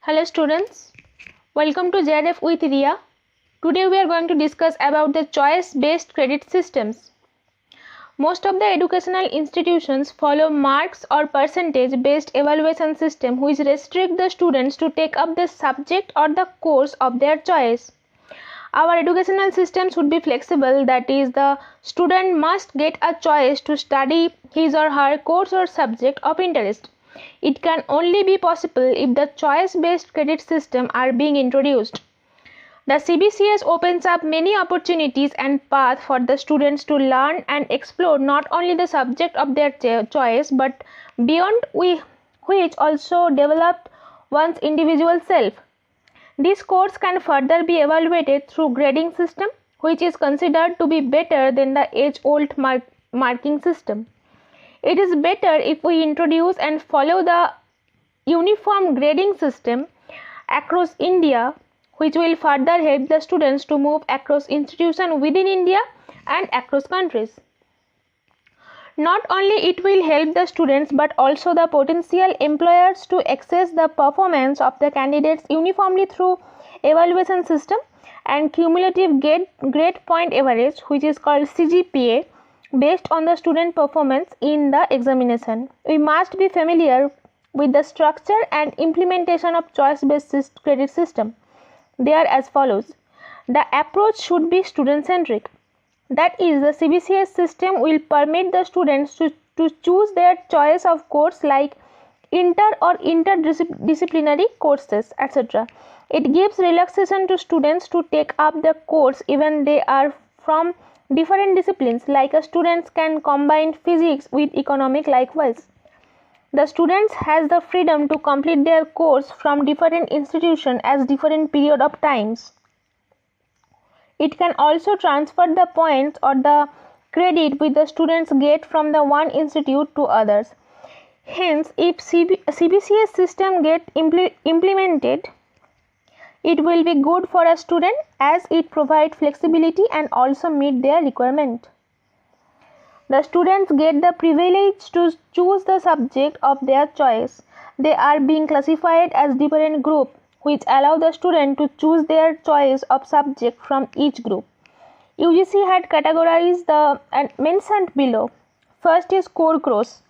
Hello students, welcome to JRF with Ria. Today we are going to discuss about the choice-based credit systems. Most of the educational institutions follow marks or percentage-based evaluation system which restrict the students to take up the subject or the course of their choice. Our educational system should be flexible, that is, the student must get a choice to study his or her course or subject of interest. It can only be possible if the choice-based credit system are being introduced. The CBCS opens up many opportunities and paths for the students to learn and explore not only the subject of their choice but beyond which also develop one's individual self. This course can further be evaluated through grading system, which is considered to be better than the age-old marking system. It is better if we introduce and follow the uniform grading system across India, which will further help the students to move across institutions within India and across countries. Not only it will help the students but also the potential employers to access the performance of the candidates uniformly through evaluation system and cumulative grade point average, which is called CGPA, based on the student performance in the examination. We must be familiar with the structure and implementation of choice-based credit system. They are as follows. The approach should be student-centric. That is, the CBCS system will permit the students to choose their choice of course like inter or interdisciplinary courses, etc. It gives relaxation to students to take up the course even they are from different disciplines, like students can combine physics with economic likewise. The students has the freedom to complete their course from different institutions as different period of times. It can also transfer the points or the credit which the students get from the one institute to others. Hence, if CBCS system get implemented, it will be good for a student as it provides flexibility and also meet their requirement. The students get the privilege to choose the subject of their choice. They are being classified as different groups, which allow the student to choose their choice of subject from each group. UGC had categorized the and mentioned below. First is core course.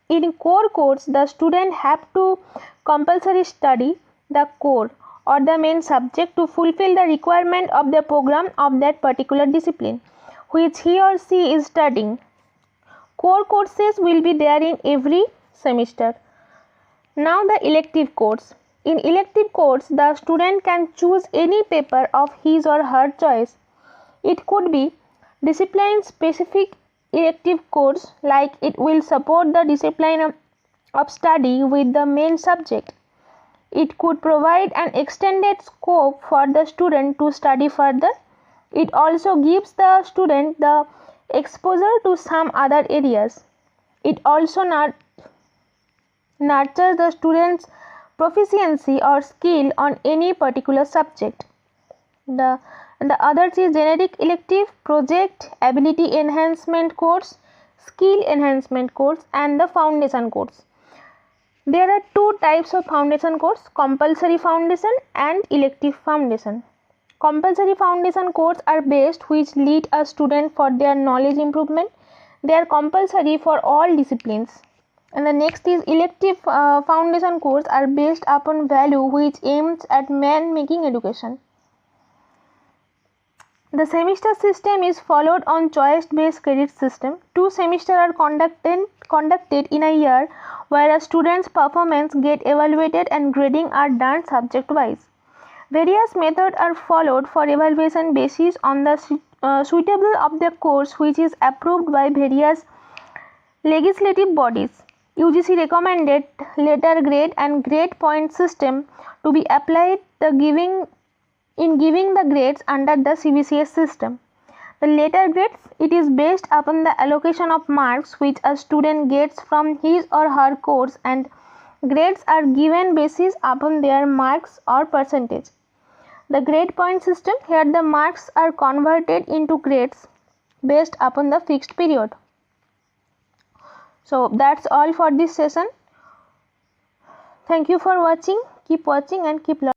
In core course, the student have to compulsory study the core or the main subject to fulfill the requirement of the program of that particular discipline which he or she is studying. Core courses will be there in every semester. Now the elective course. In elective course, the student can choose any paper of his or her choice. It could be discipline specific elective course, like it will support the discipline of study with the main subject. It could provide an extended scope for the student to study further. It also gives the student the exposure to some other areas. It also nurtures the student's proficiency or skill on any particular subject. The others is generic elective, project, ability enhancement course, skill enhancement course, and the foundation course. There are two types of foundation course, compulsory foundation and elective foundation. Compulsory foundation course are based which lead a student for their knowledge improvement. They are compulsory for all disciplines. And the next is elective foundation course are based upon value which aims at man-making education. The semester system is followed on choice-based credit system. 2 semesters are conducted in a year where a student's performance get evaluated and grading are done subject-wise. Various methods are followed for evaluation basis on the suitable of the course which is approved by various legislative bodies. UGC recommended letter grade and grade point system to be applied in giving the grades under the CBCS system. The letter grades, it is based upon the allocation of marks which a student gets from his or her course, and grades are given basis upon their marks or percentage. The grade point system, here the marks are converted into grades based upon the fixed period. So that's all for this session. Thank you for watching. Keep watching and keep learning.